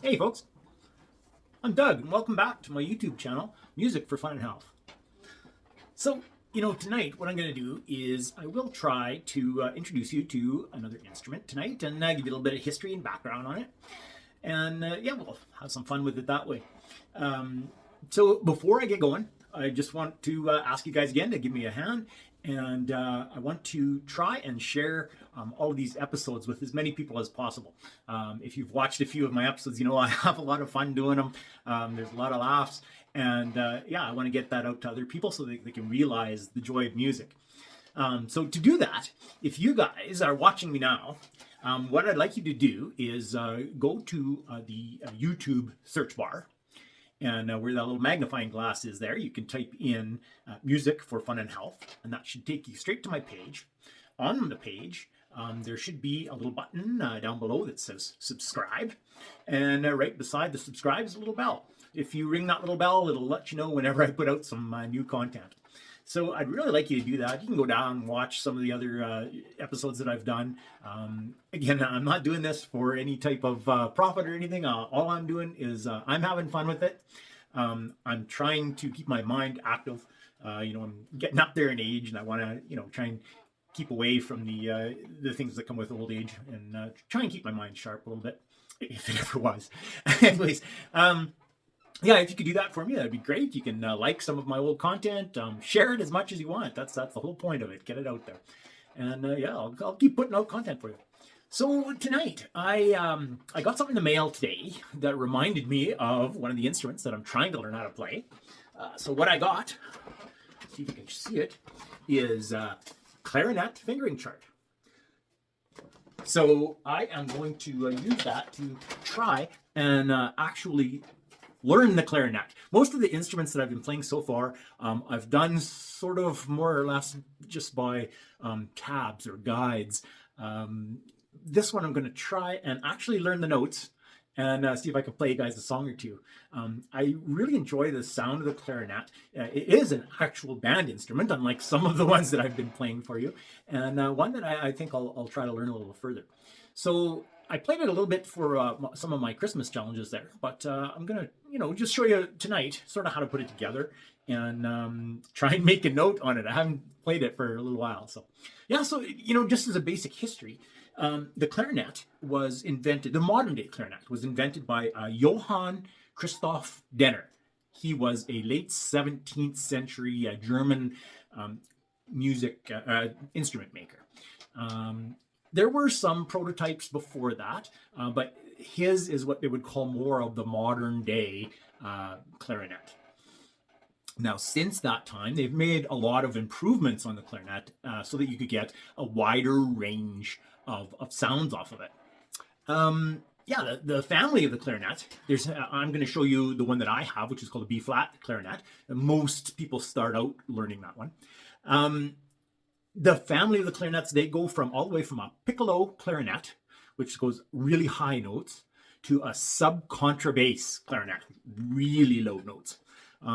Hey folks, I'm Doug and welcome back to my YouTube channel, Music for Fun and Health. So, tonight what I'm going to do is I will try to introduce you to another instrument tonight and give you a little bit of history and background on it. And yeah, we'll have some fun with it that way. So before I get going, I just want to ask you guys again to give me a hand. And I want to try and share all of these episodes with as many people as possible. If you've watched a few of my episodes, you know I have a lot of fun doing them. There's a lot of laughs. And yeah, I want to get that out to other people so they can realize the joy of music. So to do that, if you guys are watching me now, what I'd like you to do is go to the YouTube search bar. And where that little magnifying glass is there, you can type in Music for Fun and Health, and that should take you straight to my page. On the page, there should be a little button down below that says subscribe, and right beside the subscribe is a little bell. If you ring that little bell, it'll let you know whenever I put out some new content. So I'd really like you to do that. You can go down and watch some of the other episodes that I've done. Again, I'm not doing this for any type of profit or anything. All I'm doing is I'm having fun with it. I'm trying to keep my mind active. I'm getting up there in age, and I want to, try and keep away from the things that come with old age, and try and keep my mind sharp a little bit, if it ever was. Anyways. Yeah, if you could do that for me, that'd be great. You can like some of my old content, share it as much as you want. That's the whole point of it. Get it out there, and yeah, I'll keep putting out content for you. So tonight, I got something in the mail today that reminded me of one of the instruments that I'm trying to learn how to play. So what I got, see if you can see it, is Clarinet fingering chart. So I am going to use that to try and actually learn the clarinet. Most of the instruments that I've been playing so far, I've done sort of more or less just by tabs or guides. This one I'm going to try and actually learn the notes and see if I can play you guys a song or two. I really enjoy the sound of the clarinet. It is an actual band instrument, unlike some of the ones that I've been playing for you, and one that I think I'll try to learn a little further. So I played it a little bit for some of my Christmas challenges there, but I'm going to, just show you tonight sort of how to put it together and try and make a note on it. I haven't played it for a little while. So, yeah, so, just as a basic history, the clarinet was invented, the modern day clarinet was invented by Johann Christoph Denner. He was a late 17th century German music instrument maker. There were some prototypes before that, but his is what they would call more of the modern day clarinet. Now, since that time, they've made a lot of improvements on the clarinet so that you could get a wider range of sounds off of it. Yeah, the family of the clarinet, I'm going to show you the one that I have, which is called a B-flat clarinet. Most people start out learning that one. The family of the clarinets, they go all the way from a piccolo clarinet, which goes really high notes, to a subcontrabass clarinet, really low notes.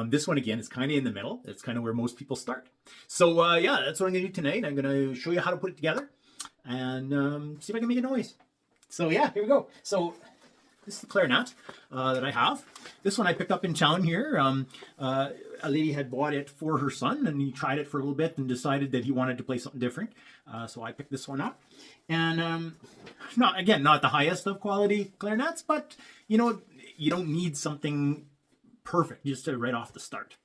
This one, again, is kind of in the middle. It's kind of where most people start. So, yeah, that's what I'm going to do tonight. I'm going to show you how to put it together and see if I can make a noise. So, yeah, here we go. So, this is the clarinet that I have. This one I picked up in town here. A lady had bought it for her son, and he tried it for a little bit and decided that he wanted to play something different. So I picked this one up. And not the highest of quality clarinets, but, you don't need something perfect just right off the start.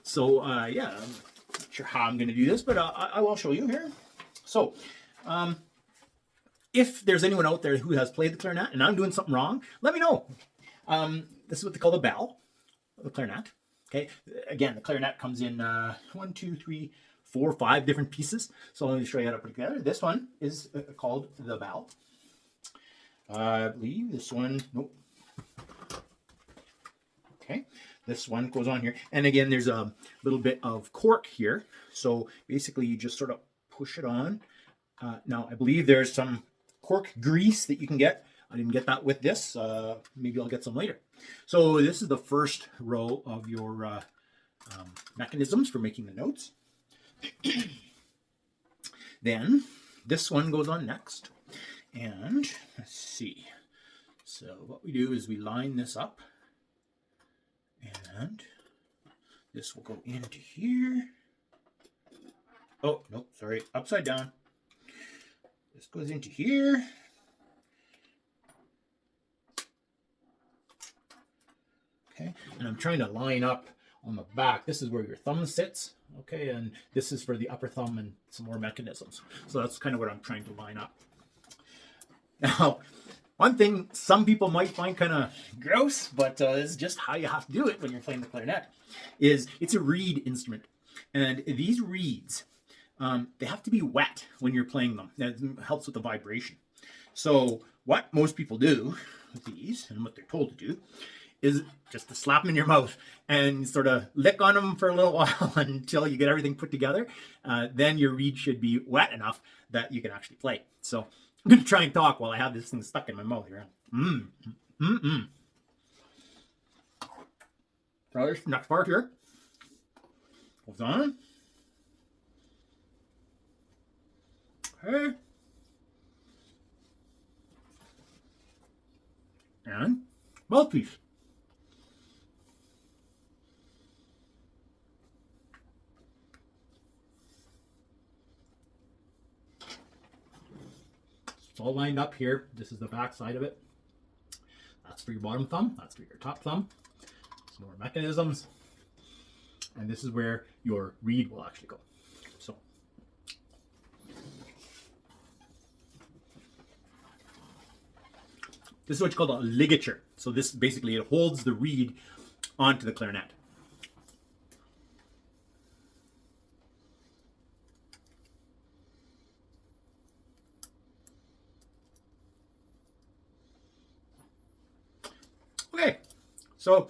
So, yeah, I'm not sure how I'm going to do this, but I will show you here. So, if there's anyone out there who has played the clarinet and I'm doing something wrong, let me know. This is what they call the bell, the clarinet. Okay. Again, the clarinet comes in 1, 2, 3, 4, 5 different pieces. So let me show you how to put it together. This one is called the bell. I believe this one, nope. Okay. This one goes on here. And again, there's a little bit of cork here. So basically you just sort of push it on. Now, I believe there's some cork grease that you can get. I didn't get that with this. Maybe I'll get some later. So this is the first row of your mechanisms for making the notes. Then this one goes on next. And let's see. So what we do is we line this up, and this will go into here. Oh, no, sorry, upside down. This goes into here. Okay, and I'm trying to line up on the back. This is where your thumb sits, okay, and this is for the upper thumb and some more mechanisms. So that's kind of what I'm trying to line up. Now, one thing some people might find kind of gross, but it's just how you have to do it when you're playing the clarinet, is it's a reed instrument. And these reeds, they have to be wet when you're playing them. That helps with the vibration. So what most people do with these, and what they're told to do, is just to slap them in your mouth and sort of lick on them for a little while until you get everything put together. Then your reed should be wet enough that you can actually play. So I'm going to try and talk while I have this thing stuck in my mouth here. So this next part here goes on. Okay. And mouthpiece. It's all lined up here. This is the back side of it. That's for your bottom thumb. That's for your top thumb. Some more mechanisms. And this is where your reed will actually go. So this is what's called a ligature. So this basically, it holds the reed onto the clarinet. Okay, so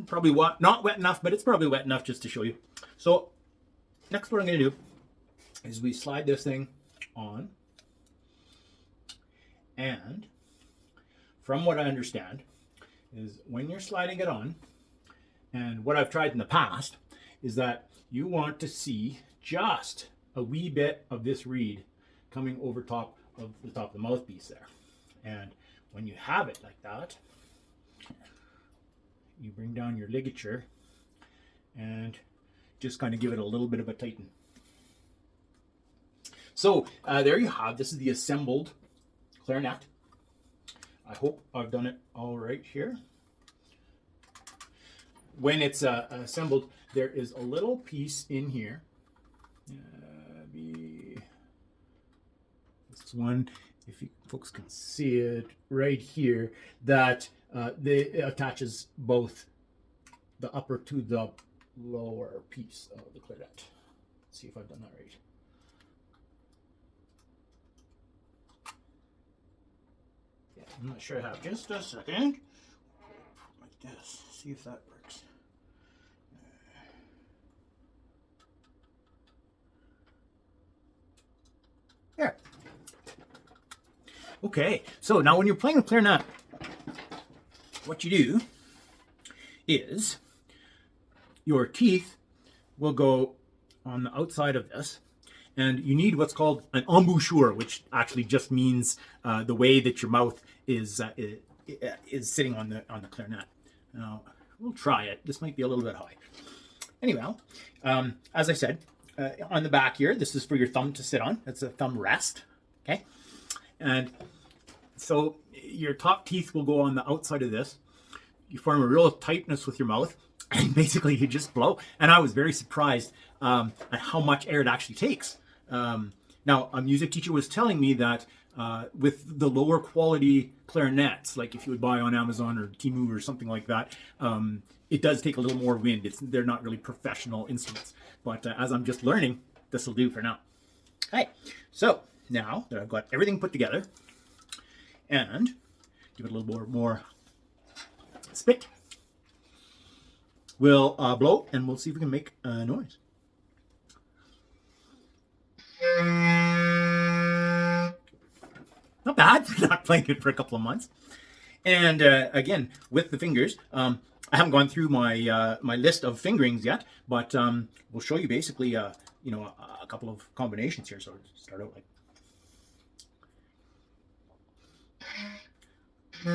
probably not wet enough, but it's probably wet enough just to show you. So next what I'm going to do is we slide this thing on, and from what I understand is when you're sliding it on, and what I've tried in the past, is that you want to see just a wee bit of this reed coming over top of the mouthpiece there. And when you have it like that, you bring down your ligature and just kind of give it a little bit of a tighten. So there you have, this is the assembled clarinet. I hope I've done it all right here. When it's assembled, there is a little piece in here. This one, if you folks can see it right here, that it attaches both the upper to the lower piece of the clarinet. Let's see if I've done that right. Yeah, I'm not sure I have. Just a second. Like this. See if that works. There. Okay, so now when you're playing a clarinet, what you do is your teeth will go on the outside of this, and you need what's called an embouchure, which actually just means the way that your mouth is sitting on the clarinet. Now we'll try it. This might be a little bit high. Anyhow, as I said, on the back here, this is for your thumb to sit on. That's a thumb rest. Okay, and so your top teeth will go on the outside of this. You form a real tightness with your mouth, and basically you just blow. And I was very surprised at how much air it actually takes. Now, a music teacher was telling me that with the lower quality clarinets, like if you would buy on Amazon or Temu or something like that, it does take a little more wind. They're not really professional instruments. But as I'm just learning, this will do for now. Okay, so now that I've got everything put together, and give it a little more spit, we'll blow and we'll see if we can make a noise. Not bad for not playing it for a couple of months. And again, with the fingers, I haven't gone through my my list of fingerings yet, but we'll show you basically a couple of combinations here. So start out like. Yeah,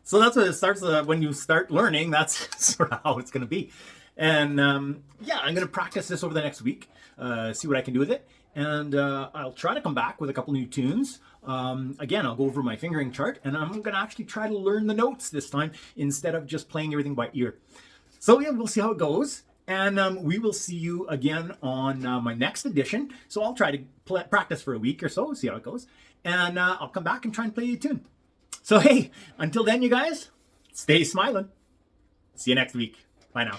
so that's what it starts when you start learning. That's sort of how it's going to be. And yeah, I'm going to practice this over the next week, see what I can do with it. And I'll try to come back with a couple new tunes. Again, I'll go over my fingering chart, and I'm going to actually try to learn the notes this time instead of just playing everything by ear. So yeah, we'll see how it goes. And we will see you again on my next edition. So I'll try to practice for a week or so, see how it goes. And I'll come back and try and play a tune. So hey, until then, you guys, stay smiling. See you next week. Bye now.